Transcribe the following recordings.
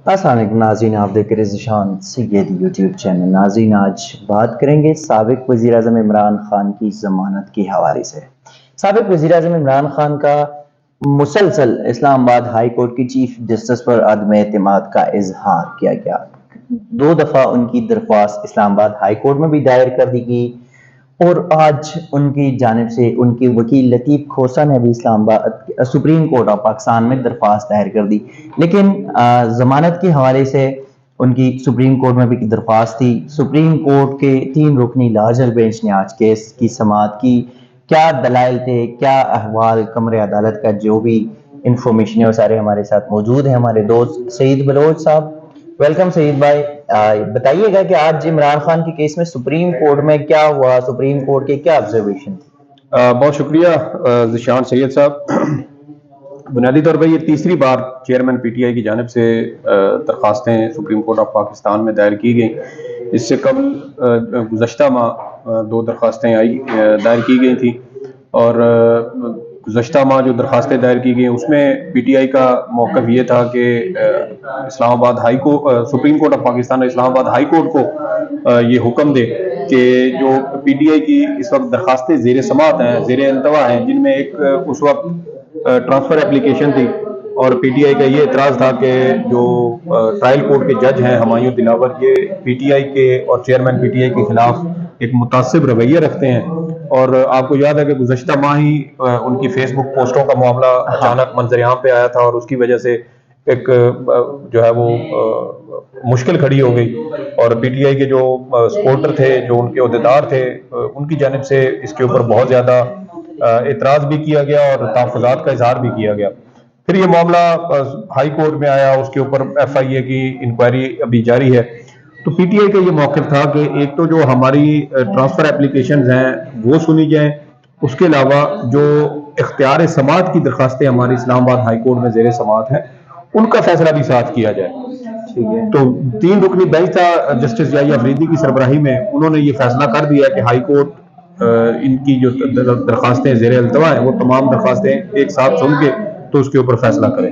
السلام علیکم ناظرین، آپ دیکھ رہے ذیشان سید یوٹیوب چینل۔ ناظرین، آج بات کریں گے سابق وزیر اعظم عمران خان کی ضمانت کے حوالے سے۔ سابق وزیر اعظم عمران خان کا مسلسل اسلام آباد ہائی کورٹ کی چیف جسٹس پر عدم اعتماد کا اظہار کیا گیا۔ 2 دفعہ ان کی درخواست اسلام آباد ہائی کورٹ میں بھی دائر کر دی گئی، اور آج ان کی جانب سے ان کے وکیل لطیف کھوسہ نے بھی اسلام آباد سپریم کورٹ آف پاکستان میں درخواست دائر کر دی، لیکن ضمانت کے حوالے سے ان کی سپریم کورٹ میں بھی درخواست تھی۔ سپریم کورٹ کے 3 رکنی لارجر بینچ نے آج کیس کی سماعت کی۔ کیا دلائل تھے، کیا احوال کمرے عدالت کا، جو بھی انفارمیشن ہے وہ سارے ہمارے ساتھ موجود ہیں ہمارے دوست سعید بلوچ صاحب۔ ویلکم سعید بھائی، بتائیے گا کہ آج عمران خان کے کیس میں سپریم کورٹ میں کیا ہوا، سپریم کورٹ کے کیا آبزرویشن تھی؟ بہت شکریہ ذیشان سید صاحب۔ بنیادی طور پر یہ تیسری بار چیئرمین پی ٹی آئی کی جانب سے درخواستیں سپریم کورٹ آف پاکستان میں دائر کی گئیں۔ اس سے قبل گزشتہ ماہ 2 درخواستیں دائر کی گئی تھیں، اور گزشتہ ماہ جو درخواستیں دائر کی گئیں اس میں پی ٹی آئی کا موقف یہ تھا کہ اسلام آباد high court, supreme court of Pakistan نے اسلام آباد ہائی کورٹ کو یہ حکم دے کہ جو پی ٹی آئی کی اس وقت درخواستیں زیر سماعت ہیں، زیر التوا ہیں، جن میں ایک اس وقت ٹرانسفر اپلیکیشن تھی، اور پی ٹی آئی کا یہ اعتراض تھا کہ جو ٹرائل کورٹ کے جج ہیں ہمایوں دلاور، یہ پی ٹی آئی کے اور چیئرمین پی ٹی آئی کے خلاف ایک متعصب رویہ رکھتے ہیں، اور آپ کو یاد ہے کہ گزشتہ ماہ ہی ان کی فیس بک پوسٹوں کا معاملہ اچانک منظر عام پہ آیا تھا، اور اس کی وجہ سے ایک جو ہے وہ مشکل کھڑی ہو گئی، اور پی ٹی آئی کے جو سپورٹر تھے، جو ان کے عہدیدار تھے، ان کی جانب سے اس کے اوپر بہت زیادہ اعتراض بھی کیا گیا اور تحفظات کا اظہار بھی کیا گیا۔ پھر یہ معاملہ ہائی کورٹ میں آیا، اس کے اوپر ایف آئی اے کی انکوائری ابھی جاری ہے۔ تو پی ٹی آئی کا یہ موقف تھا کہ ایک تو جو ہماری ٹرانسفر اپلیکیشنز ہیں وہ سنی جائیں، اس کے علاوہ جو اختیار سماعت کی درخواستیں ہماری اسلام آباد ہائی کورٹ میں زیر سماعت ہیں ان کا فیصلہ بھی ساتھ کیا جائے۔ تو 3 رکنی بینچ تھا جسٹس یحییٰ افریدی کی سربراہی میں، انہوں نے یہ فیصلہ کر دیا کہ ہائی کورٹ ان کی جو درخواستیں زیر التوا ہیں وہ تمام درخواستیں ایک ساتھ سن کے تو اس کے اوپر فیصلہ کرے۔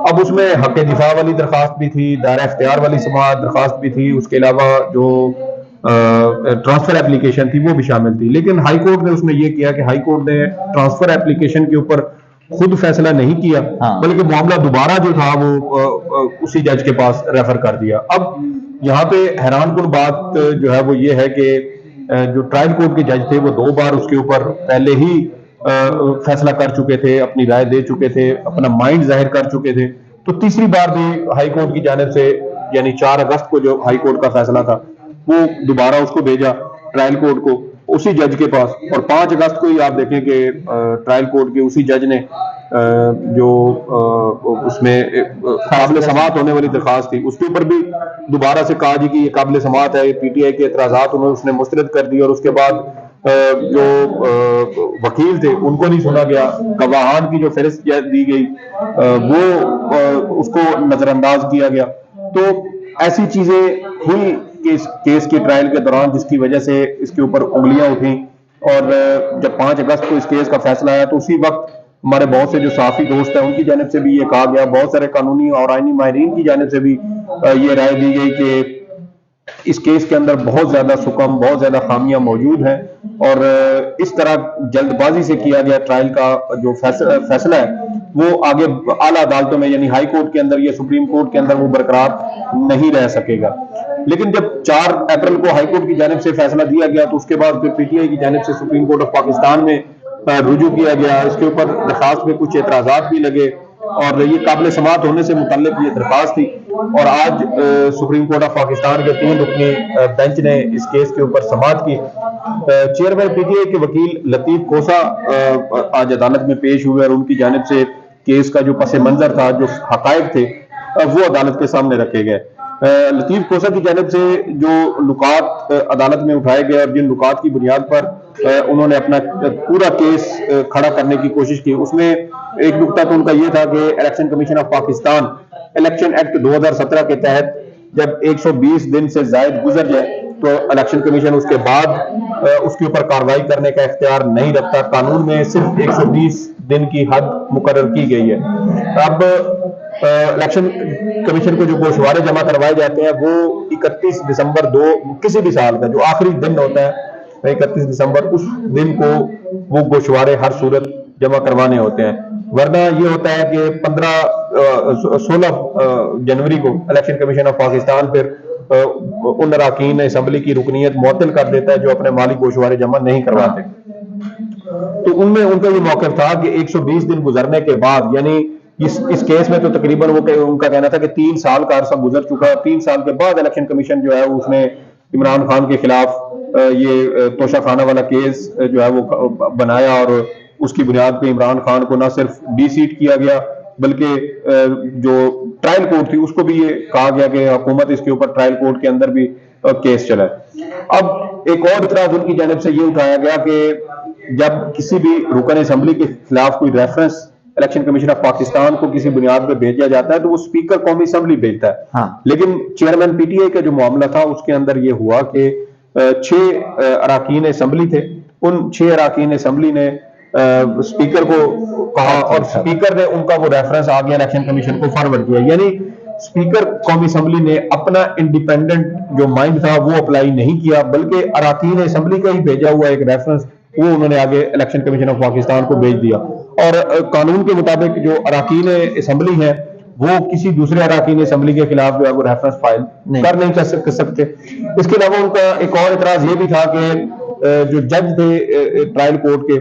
اب اس میں حق دفاع والی درخواست بھی تھی، دائرہ اختیار والی سماعت درخواست بھی تھی، اس کے علاوہ جو ٹرانسفر اپلیکیشن تھی وہ بھی شامل تھی، لیکن ہائی کورٹ نے اس میں یہ کیا کہ ہائی کورٹ نے ٹرانسفر اپلیکیشن کے اوپر خود فیصلہ نہیں کیا، بلکہ معاملہ دوبارہ جو تھا وہ اسی جج کے پاس ریفر کر دیا۔ اب یہاں پہ حیران کن بات جو ہے وہ یہ ہے کہ جو ٹرائل کورٹ کے جج تھے وہ 2 بار اس کے اوپر پہلے ہی فیصلہ کر چکے تھے، اپنی رائے دے چکے تھے، اپنا مائنڈ ظاہر کر چکے تھے، تو تیسری بار بھی ہائی کورٹ کی جانب سے یعنی 4 اگست کو جو ہائی کورٹ کا فیصلہ تھا وہ دوبارہ اس کو بھیجا ٹرائل کورٹ کو اسی جج کے پاس، اور 5 اگست کو ہی آپ دیکھیں کہ ٹرائل کورٹ کے اسی جج نے جو اس میں قابل سماعت ہونے والی درخواست تھی اس کے اوپر بھی دوبارہ سے کہا جی کہ یہ قابل سماعت ہے، پی ٹی آئی کے اعتراضات اس نے مسترد کر دی، اور اس کے بعد جو وکیل تھے ان کو نہیں سنا گیا، گواہان کی جو فہرست دی گئی وہ اس کو نظر انداز کیا گیا۔ تو ایسی چیزیں ہوئی کیس کے ٹرائل کے دوران جس کی وجہ سے اس کے اوپر انگلیاں اٹھیں، اور جب 5 اگست کو اس کیس کا فیصلہ آیا تو اسی وقت ہمارے بہت سے جو صحافی دوست ہیں ان کی جانب سے بھی یہ کہا گیا، بہت سارے قانونی اور آئینی ماہرین کی جانب سے بھی یہ رائے دی گئی کہ اس کیس کے اندر بہت زیادہ سکم، بہت زیادہ خامیاں موجود ہیں، اور اس طرح جلد بازی سے کیا گیا ٹرائل کا جو فیصلہ ہے وہ آگے اعلیٰ عدالتوں میں یعنی ہائی کورٹ کے اندر یا سپریم کورٹ کے اندر وہ برقرار نہیں رہ سکے گا۔ لیکن جب 4 اپریل کو ہائی کورٹ کی جانب سے فیصلہ دیا گیا تو اس کے بعد پھر پی ٹی آئی کی جانب سے سپریم کورٹ آف پاکستان میں رجوع کیا گیا، اس کے اوپر درخواست میں کچھ اعتراضات بھی لگے، اور یہ قابل سماعت ہونے سے متعلق یہ درخواست تھی، اور آج سپریم کورٹ آف پاکستان کے 3 رکنی بینچ نے اس کیس کے اوپر سماعت کی۔ چیئرمین پی ٹی آئی کے وکیل لطیف کھوسہ آج عدالت میں پیش ہوئے، اور ان کی جانب سے کیس کا جو پس منظر تھا، جو حقائق تھے وہ عدالت کے سامنے رکھے گئے۔ لطیف کھوسہ کی جانب سے جو نکات عدالت میں اٹھائے گئے اور جن نکات کی بنیاد پر انہوں نے اپنا پورا کیس کھڑا کرنے کی کوشش کی، اس میں ایک نکتہ تو ان کا یہ تھا کہ election commission of Pakistan election act 2017 کے تحت جب 120 دن سے زائد گزر جائے تو الیکشن کمیشن اس کے بعد اس کے اوپر کارروائی کرنے کا اختیار نہیں رکھتا، قانون میں صرف 120 دن کی حد مقرر کی گئی ہے۔ اب الیکشن کمیشن کو جو گوشوارے جمع کروائے جاتے ہیں وہ 31 دسمبر کسی بھی سال کا جو آخری دن ہوتا ہے 31 دسمبر اس دن کو وہ گوشوارے ہر صورت جمع کروانے ہوتے ہیں. ورنہ یہ ہوتا ہے کہ 16 جنوری کو الیکشن کمیشن آف پاکستان پھر ان اراکین اسمبلی کی رکنیت معطل کر دیتا ہے جو اپنے مالی گوشوارے جمع نہیں کرواتے. تو ان میں ان کا یہ موقف تھا کہ 120 دن گزرنے کے بعد, یعنی اس کیس میں تو تقریباً وہ ان کا کہنا تھا کہ 3 سال کا عرصہ گزر چکا ہے, 3 سال کے بعد الیکشن کمیشن جو ہے اس نے عمران خان کے خلاف یہ توشہ خانہ والا کیس جو ہے وہ بنایا, اور اس کی بنیاد پہ عمران خان کو نہ صرف ڈی سیٹ کیا گیا بلکہ جو ٹرائل کورٹ تھی اس کو بھی یہ کہا گیا کہ حکومت اس کے اوپر ٹرائل کورٹ کے اندر بھی کیس چلا ہے. اب ایک اور اعتراض ان کی جانب سے یہ اٹھایا گیا کہ جب کسی بھی رکن اسمبلی کے خلاف کوئی reference election commission of Pakistan کو کسی بنیاد پہ بھیجا جاتا ہے تو وہ اسپیکر قومی اسمبلی بھیجتا ہے. لیکن چیئرمین پی ٹی آئی کا جو معاملہ تھا اس کے اندر یہ ہوا کہ 6 اراکین اسمبلی تھے, ان 6 اراکین اسمبلی نے اسپیکر کو کہا اور اسپیکر نے ان کا وہ ریفرنس آ گیا الیکشن کمیشن کو فارورڈ کیا. یعنی اسپیکر قومی اسمبلی نے اپنا انڈیپینڈنٹ جو مائنڈ تھا وہ اپلائی نہیں کیا بلکہ اراکین اسمبلی کا ہی بھیجا ہوا ایک ریفرنس وہ انہوں نے آگے الیکشن کمیشن آف پاکستان کو بھیج دیا. اور قانون کے مطابق جو اراکین اسمبلی ہیں وہ کسی دوسرے اراکین اسمبلی کے خلاف جو ہے وہ ریفرنس فائل کر نہیں کر سکتے. اس کے علاوہ ان کا ایک اور اعتراض یہ بھی تھا کہ جو جج تھے ٹرائل کورٹ کے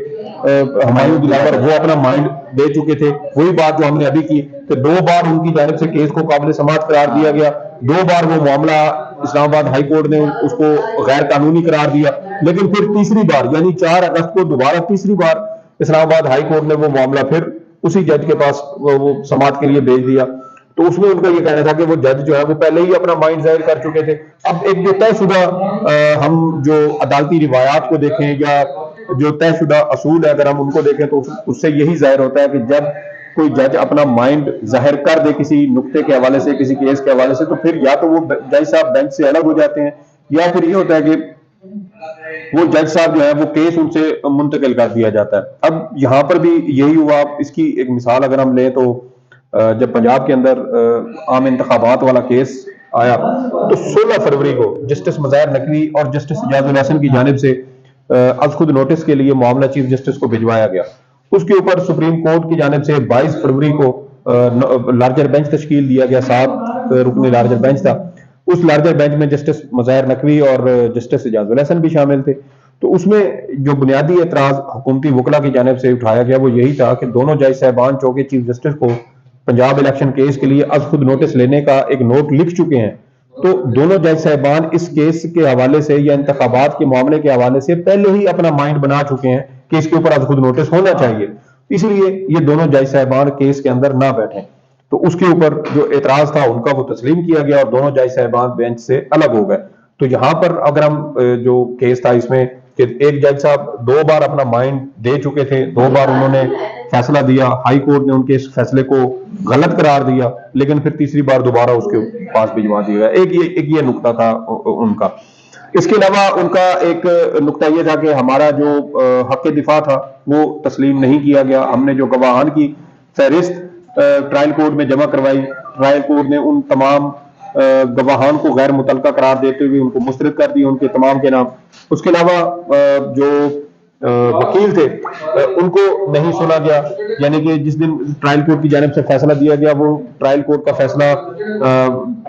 ہمایوں دلاور وہ اپنا مائنڈ دے چکے تھے. وہی بات جو ہم نے ابھی کی کہ 2 بار ان کی جانب سے کیس کو قابل سماعت قرار دیا گیا, 2 بار وہ معاملہ اسلام آباد ہائی کورٹ نے اس کو غیر قانونی قرار دیا, لیکن پھر تیسری بار یعنی 4 اگست کو دوبارہ تیسری بار اسلام آباد ہائی کورٹ نے وہ معاملہ پھر اسی جج کے پاس وہ سماعت کے لیے بھیج دیا. تو اس میں ان کا یہ کہنا تھا کہ وہ جج جو ہے وہ پہلے ہی اپنا مائنڈ ظاہر کر چکے تھے. اب ایک جو طے شدہ ہم جو عدالتی روایات کو دیکھیں یا جو طے شدہ اصول ہے اگر ہم ان کو دیکھیں تو اس سے یہی ظاہر ہوتا ہے کہ جب کوئی جج اپنا مائنڈ ظاہر کر دے کسی نقطے کے حوالے سے کسی کیس کے حوالے سے تو پھر یا تو وہ جج صاحب بینچ سے الگ ہو جاتے ہیں یا پھر یہ ہوتا ہے کہ وہ جج صاحب جو ہے وہ کیس ان سے منتقل کر دیا جاتا ہے. اب یہاں پر بھی یہی ہوا. اس کی ایک مثال اگر ہم لیں تو جب پنجاب کے اندر عام انتخابات والا کیس آیا تو 16 فروری کو جسٹس مظاہر نقوی اور جسٹس اجاز الحسن کی جانب سے از خود نوٹس کے لیے معاملہ چیف جسٹس کو بھجوایا گیا. اس کے اوپر سپریم کورٹ کی جانب سے 22 فروری کو لارجر بینچ تشکیل دیا گیا. 7 رکنی لارجر بینچ تھا. اس لارجر بینچ میں جسٹس مظاہر نقوی اور جسٹس اجاز الحسن بھی شامل تھے. تو اس میں جو بنیادی اعتراض حکومتی وکلا کی جانب سے اٹھایا گیا وہ یہی تھا کہ دونوں جج صاحبان چونکہ چیف جسٹس کو پنجاب الیکشن کیس کے لیے از خود نوٹس لینے کا ایک نوٹ لکھ چکے ہیں, تو دونوں جج صاحبان اس کیس کے حوالے سے یا انتخابات کے معاملے کے حوالے سے پہلے ہی اپنا مائنڈ بنا چکے ہیں کہ اس کے اوپر از خود نوٹس ہونا چاہیے. اس لیے یہ دونوں جج صاحبان کیس کے اندر نہ بیٹھیں. تو اس کے اوپر جو اعتراض تھا ان کا وہ تسلیم کیا گیا اور دونوں جج صاحبان بینچ سے الگ ہو گئے. تو یہاں پر اگر ہم جو کیس تھا اس میں کہ ایک جج صاحب 2 بار اپنا مائنڈ دے چکے تھے, 2 بار انہوں نے فیصلہ دیا, ہائی کورٹ نے ان کے اس فیصلے کو غلط قرار دیا, لیکن پھر تیسری بار دوبارہ اس کے پاس بھجوا دیا گیا. ایک یہ نقطہ تھا ان کا. اس کے علاوہ ان کا ایک نقطہ یہ تھا کہ ہمارا جو حق دفاع تھا وہ تسلیم نہیں کیا گیا. ہم نے جو گواہان کی فہرست ٹرائل کورٹ میں جمع کروائی, ٹرائل کورٹ نے ان تمام گواہان کو غیر متعلقہ قرار دیتے ہوئے ان کو مسترد کر دیا, ان کے تمام کے نام. اس کے علاوہ جو وکیل تھے ان کو نہیں سنا گیا, یعنی کہ جس دن ٹرائل کورٹ کی جانب سے فیصلہ دیا گیا وہ ٹرائل کورٹ کا فیصلہ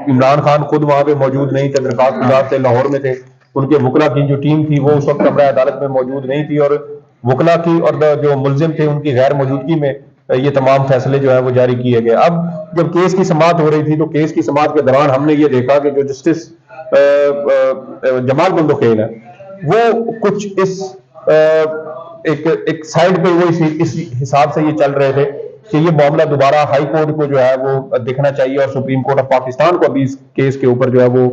عمران خان خود وہاں پہ موجود نہیں تھے, درخواست گزار تھے, لاہور میں تھے. ان کے وکلا کی جو ٹیم تھی وہ اس وقت کمرہ عدالت میں موجود نہیں تھی, اور وکلا کی اور جو ملزم تھے ان کی غیر موجودگی میں یہ تمام فیصلے جو ہے وہ جاری کیے گئے. اب جب کیس کی سماعت ہو رہی تھی تو کیس کی سماعت کے دوران ہم نے یہ دیکھا کہ جو جسٹس جمال بندوخیل ہے وہ کچھ اس ایک سائڈ پہ وہ اس حساب سے یہ چل رہے تھے کہ یہ معاملہ دوبارہ ہائی کورٹ کو جو ہے وہ دیکھنا چاہیے اور سپریم کورٹ آف پاکستان کو ابھی اس کیس کے اوپر جو ہے وہ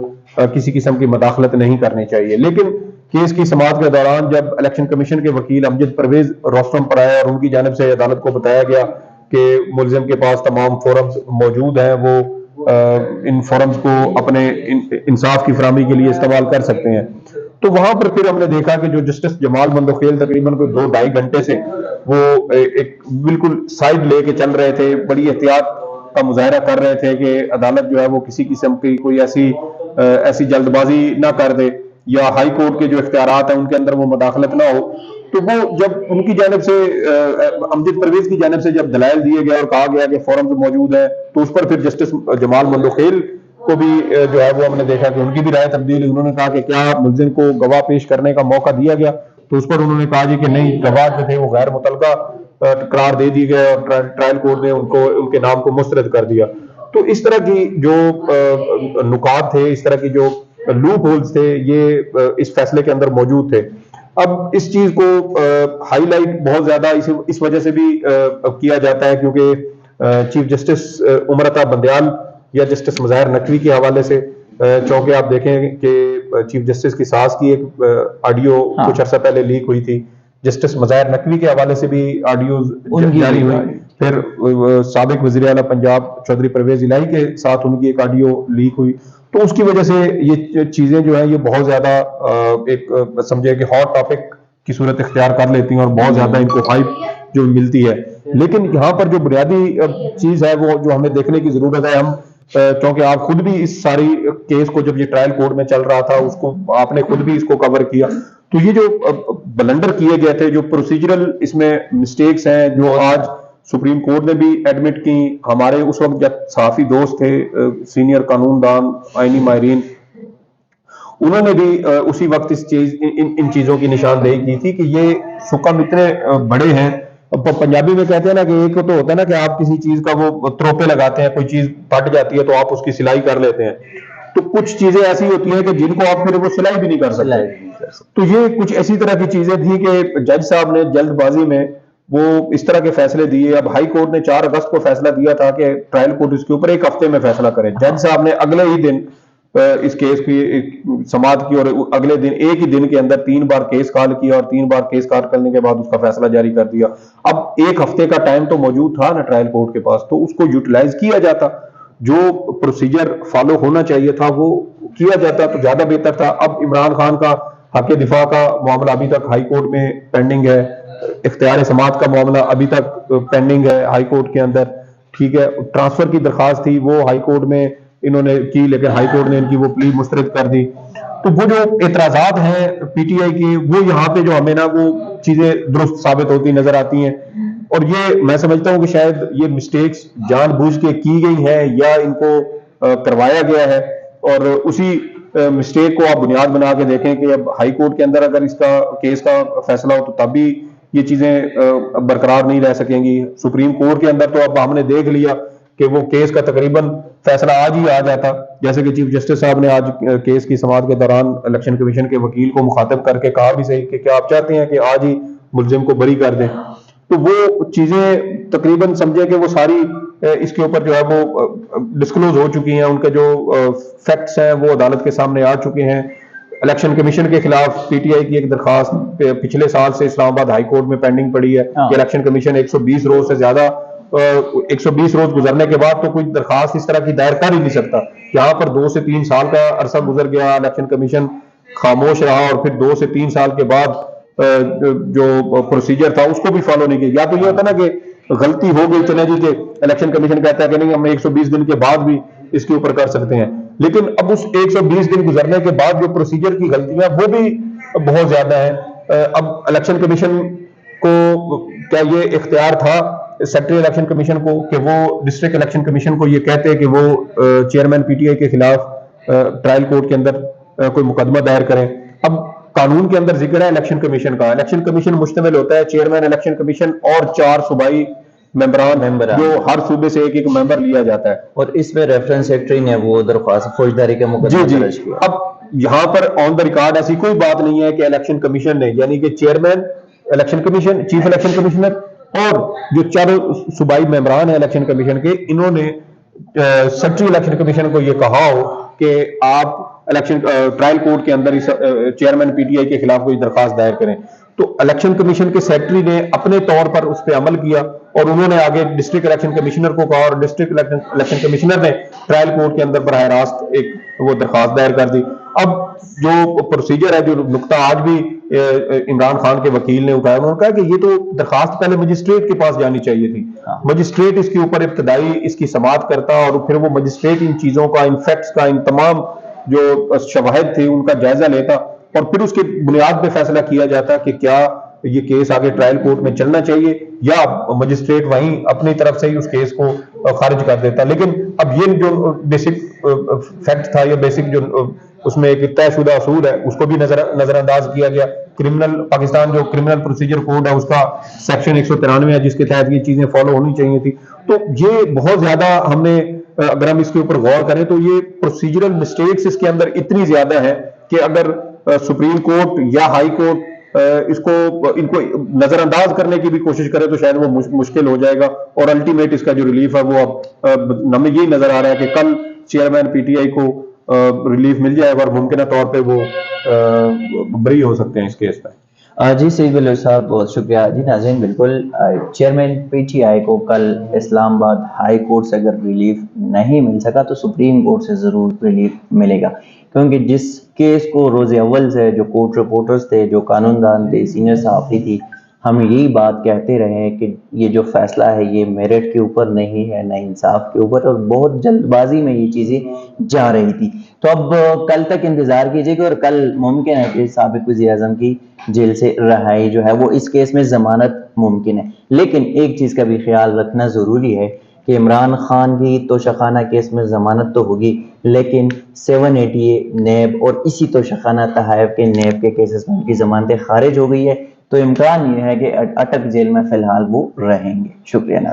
کسی قسم کی مداخلت نہیں کرنی چاہیے. لیکن کیس کی سماعت کے دوران جب الیکشن کمیشن کے وکیل امجد پرویز روسٹرم پر آئے اور ان کی جانب سے عدالت کو بتایا گیا کہ ملزم کے پاس تمام فورمز موجود ہیں, وہ ان فورمز کو اپنے انصاف کی فراہمی کے لیے استعمال کر سکتے ہیں, تو وہاں پر پھر ہم نے دیکھا کہ جو جسٹس جمال بندوخیل تقریباً کوئی 2-2.5 گھنٹے سے وہ ایک بالکل سائڈ لے کے چل رہے تھے, بڑی احتیاط کا مظاہرہ کر رہے تھے کہ عدالت جو ہے وہ کسی قسم کی کوئی ایسی جلد بازی نہ کر دے یا ہائی کورٹ کے جو اختیارات ہیں ان کے اندر وہ مداخلت نہ ہو، تو وہ جب ان کی جانب سے امجد پرویز کی جانب سے جب دلائل دیے گئے اور کہا گیا کہ فورمز موجود ہیں، تو اس پر پھر جسٹس جمال مندوخیل کو بھی جو ہے وہ ہم نے دیکھا کہ ان کی بھی رائے تبدیل ہوئی. انہوں نے کہا کہ کیا ملزم کو گواہ پیش کرنے کا موقع دیا گیا، تو اس پر انہوں نے کہا جی کہ نہیں، گواہ جو تھے وہ غیر متعلقہ قرار دے دی گئے اور ٹرائل کورٹ نے ان کے نام کو مسترد کر دیا. تو اس طرح کی جو نکات تھے، اس طرح کی جو لوپ ہولز تھے، یہ اس فیصلے کے اندر موجود تھے. اب اس چیز کو ہائی لائٹ بہت زیادہ اس وجہ سے بھی کیا جاتا ہے کیونکہ چیف جسٹس عمر عطا بندیال یا جسٹس مظاہر نقوی کے حوالے سے، چونکہ آپ دیکھیں کہ چیف جسٹس کی ساز کی ایک آڈیو کچھ عرصہ پہلے لیک ہوئی تھی، جسٹس مظاہر نقوی کے حوالے سے بھی آڈیوز جاری ہوئی، پھر سابق وزیر اعلیٰ پنجاب چودھری پرویز الہی کے ساتھ ان کی ایک آڈیو لیک ہوئی. تو اس کی وجہ سے یہ چیزیں جو ہیں یہ بہت زیادہ ایک سمجھے کہ ہاٹ ٹاپک کی صورت اختیار کر لیتی ہیں اور بہت زیادہ ان کو ہائپ جو ملتی ہے. لیکن یہاں پر جو بنیادی چیز ہے وہ جو ہمیں دیکھنے کی ضرورت ہے، ہم کیونکہ آپ خود بھی اس ساری کیس کو، جب یہ ٹرائل کورٹ میں چل رہا تھا، اس کو آپ نے خود بھی اس کو کور کیا، تو یہ جو بلنڈر کیے گئے تھے، جو پروسیجرل اس میں مسٹیکس ہیں، جو آج سپریم کورٹ نے بھی ایڈمٹ کی، ہمارے اس وقت جب صحافی دوست تھے، سینئر قانون دان، آئینی ماہرین، انہوں نے بھی اسی وقت ان چیزوں کی نشاندہی کی تھی کہ یہ سکم اتنے بڑے ہیں. پنجابی میں کہتے ہیں نا کہ ایک تو ہوتا ہے نا کہ آپ کسی چیز کا وہ تروپے لگاتے ہیں، کوئی چیز پھٹ جاتی ہے تو آپ اس کی سلائی کر لیتے ہیں، تو کچھ چیزیں ایسی ہوتی ہیں کہ جن کو آپ پھر وہ سلائی بھی نہیں کر سکتے. تو یہ کچھ ایسی طرح کی چیزیں تھیں کہ جج صاحب نے جلد بازی میں وہ اس طرح کے فیصلے دیے. اب ہائی کورٹ نے 4 اگست کو فیصلہ دیا تھا کہ ٹرائل کورٹ اس کے اوپر 1 ہفتے میں فیصلہ کرے. جج صاحب نے اگلے ہی دن اس کیس کی سماعت کی اور اگلے دن ایک ہی دن کے اندر 3 بار کیس کال کیا اور 3 بار کیس کال کرنے کے بعد اس کا فیصلہ جاری کر دیا. اب 1 ہفتے کا ٹائم تو موجود تھا نا ٹرائل کورٹ کے پاس، تو اس کو یوٹیلائز کیا جاتا، جو پروسیجر فالو ہونا چاہیے تھا وہ کیا جاتا تو زیادہ بہتر تھا. اب عمران خان کا حق دفاع کا معاملہ ابھی تک ہائی کورٹ میں پینڈنگ ہے، اختیار سماعت کا معاملہ ابھی تک پینڈنگ ہے ہائی کورٹ کے اندر، ٹھیک ہے. ٹرانسفر کی درخواست تھی وہ ہائی کورٹ میں انہوں نے کی، لیکن ہائی کورٹ نے ان کی وہ پلی مسترد کر دی. تو وہ جو اعتراضات ہیں پی ٹی آئی کی، وہ یہاں پہ جو ہمیں نا وہ چیزیں درست ثابت ہوتی نظر آتی ہیں. اور یہ میں سمجھتا ہوں کہ شاید یہ مسٹیکس جان بوجھ کے کی گئی ہیں یا ان کو کروایا گیا ہے، اور اسی مسٹیک کو آپ بنیاد بنا کے دیکھیں کہ اب ہائی کورٹ کے اندر اگر اس کا کیس کا فیصلہ ہو تو تب بھی یہ چیزیں برقرار نہیں رہ سکیں گی. سپریم کورٹ کے اندر تو اب ہم نے دیکھ لیا کہ وہ کیس کا تقریباً فیصلہ آج ہی آ جاتا، جیسے کہ چیف جسٹس صاحب نے آج کیس کی سماعت کے دوران الیکشن کمیشن کے وکیل کو مخاطب کر کے کہا بھی صحیح کہ کیا آپ چاہتے ہیں کہ آج ہی ملزم کو بری کر دیں. تو وہ چیزیں تقریباً سمجھے کہ وہ ساری اس کے اوپر جو ہے وہ ڈسکلوز ہو چکی ہیں، ان کے جو فیکٹس ہیں وہ عدالت کے سامنے آ چکے ہیں. الیکشن کمیشن کے خلاف پی ٹی آئی کی ایک درخواست پچھلے سال سے اسلام آباد ہائی کورٹ میں پینڈنگ پڑی ہے کہ الیکشن کمیشن 120 روز سے زیادہ 120 روز گزرنے کے بعد تو کوئی درخواست اس طرح کی دائر کر ہی نہیں سکتا. یہاں پر 2 سے 3 سال کا عرصہ گزر گیا، الیکشن کمیشن خاموش رہا، اور پھر 2 سے 3 سال کے بعد جو پروسیجر تھا اس کو بھی فالو نہیں کیا. یا تو یہ ہوتا نا کہ غلطی ہو گئی چلے جی کہ الیکشن کمیشن کہتا ہے کہ نہیں ہم 120 دن کے بعد بھی اس کے اوپر کر سکتے ہیں، لیکن اب اس 120 دن گزرنے کے بعد جو پروسیجر کی غلطیاں وہ بھی بہت زیادہ ہیں. اب الیکشن کمیشن کو کیا یہ اختیار تھا سیکٹری الیکشن کمیشن کو کہ وہ ڈسٹرکٹ الیکشن کمیشن کو یہ کہتے کہ وہ چیئرمین پی ٹی آئی کے خلاف ٹرائل کورٹ کے اندر کوئی مقدمہ دائر کریں؟ اب قانون کے اندر ذکر ہے الیکشن کمیشن کا. الیکشن کمیشن مشتمل ہوتا ہے چیئرمین الیکشن کمیشن اور 4 صوبائی ممبران جو ہر صوبے سے ایک ممبر لیا جاتا ہے، اور اس میں ریفرنس سیکٹری نے وہ درخواست فوجداری کا مقدمہ درج کیا. اب یہاں پر آن دا ریکارڈ ایسی کوئی بات نہیں ہے کہ الیکشن کمیشن نے، یعنی کہ chairman election commission, chief election commissioner اور جو 4 صوبائی ممبران ہیں الیکشن کمیشن کے، انہوں نے سیکٹری الیکشن کمیشن کو یہ کہا ہو کہ آپ الیکشن ٹرائل کورٹ کے اندر چیئرمین پی ٹی آئی کے خلاف کوئی درخواست دائر کریں. تو الیکشن کمیشن کے سیکٹری نے اپنے طور پر اس پہ عمل کیا اور انہوں نے آگے ڈسٹرکٹ الیکشن کمشنر کو کہا، اور ڈسٹرکٹ الیکشن کمشنر نے ٹرائل کورٹ کے اندر براہ راست ایک وہ درخواست دائر کر دی. اب جو پروسیجر ہے، جو نقطہ آج بھی عمران خان کے وکیل نے اٹھایا، انہوں نے کہا کہ یہ تو درخواست پہلے مجسٹریٹ کے پاس جانی چاہیے تھی، مجسٹریٹ اس کے اوپر ابتدائی اس کی سماعت کرتا اور پھر وہ مجسٹریٹ ان چیزوں کا، ان فیکٹس کا، ان تمام جو شواہد تھے ان کا جائزہ لیتا اور پھر اس کے بنیاد پہ فیصلہ کیا جاتا کہ کیا یہ کیس آگے ٹرائل کورٹ میں چلنا چاہیے یا مجسٹریٹ وہیں اپنی طرف سے ہی اس کیس کو خارج کر دیتا. لیکن اب یہ جو بیسک فیکٹ تھا، یہ بیسک جو اس میں ایک طے شدہ اصول ہے، اس کو بھی نظر انداز کیا گیا. پاکستان جو کرمنل پروسیجر کوڈ ہے اس کا سیکشن 193 ہے جس کے تحت یہ چیزیں فالو ہونی چاہیے تھی. تو یہ بہت زیادہ ہم نے، اگر ہم اس کے اوپر غور کریں تو یہ پروسیجرل مسٹیکس اس کے اندر اتنی زیادہ ہے کہ اگر سپریم کورٹ یا ہائی کورٹ ان کو نظر انداز کرنے کی بھی کوشش کرے تو شاید وہ مشکل ہو جائے گا. اور الٹیمیٹ اس کا جو ریلیف ہے وہ اب ہمیں یہی نظر آ رہا ہے کہ کل چیئرمین پی ٹی آئی کو ریلیف مل جائے گا اور ممکنہ طور پہ وہ بری ہو سکتے ہیں اس کیس پہ. جی سعید بلوچ صاحب بہت شکریہ. جی ناظرین، بالکل چیئرمین پی ٹی آئی کو کل اسلام آباد ہائی کورٹ سے اگر ریلیف نہیں مل سکا تو سپریم کورٹ سے ضرور ریلیف ملے گا، کیونکہ جس کیس کو روز اول سے جو کورٹ رپورٹرز تھے، جو قانون دان تھے، سینئر صحافی تھی، ہم یہی بات کہتے رہے ہیں کہ یہ جو فیصلہ ہے یہ میرٹ کے اوپر نہیں ہے، نہ انصاف کے اوپر، اور بہت جلد بازی میں یہ چیزیں جا رہی تھی. تو اب کل تک انتظار کیجیے گا، اور کل ممکن ہے کہ سابق وزیر اعظم کی جیل سے رہائی جو ہے وہ اس کیس میں ضمانت ممکن ہے. لیکن ایک چیز کا بھی خیال رکھنا ضروری ہے کہ عمران خان کی توشخانہ کیس میں ضمانت تو ہوگی، لیکن 780 نیب اور اسی توشخانہ تحائف کے نیب کے کیسز میں ان کی ضمانتیں خارج ہو گئی ہے. تو امکان یہ ہے کہ اٹک جیل میں فی الحال وہ رہیں گے. شکریہ ناظرین.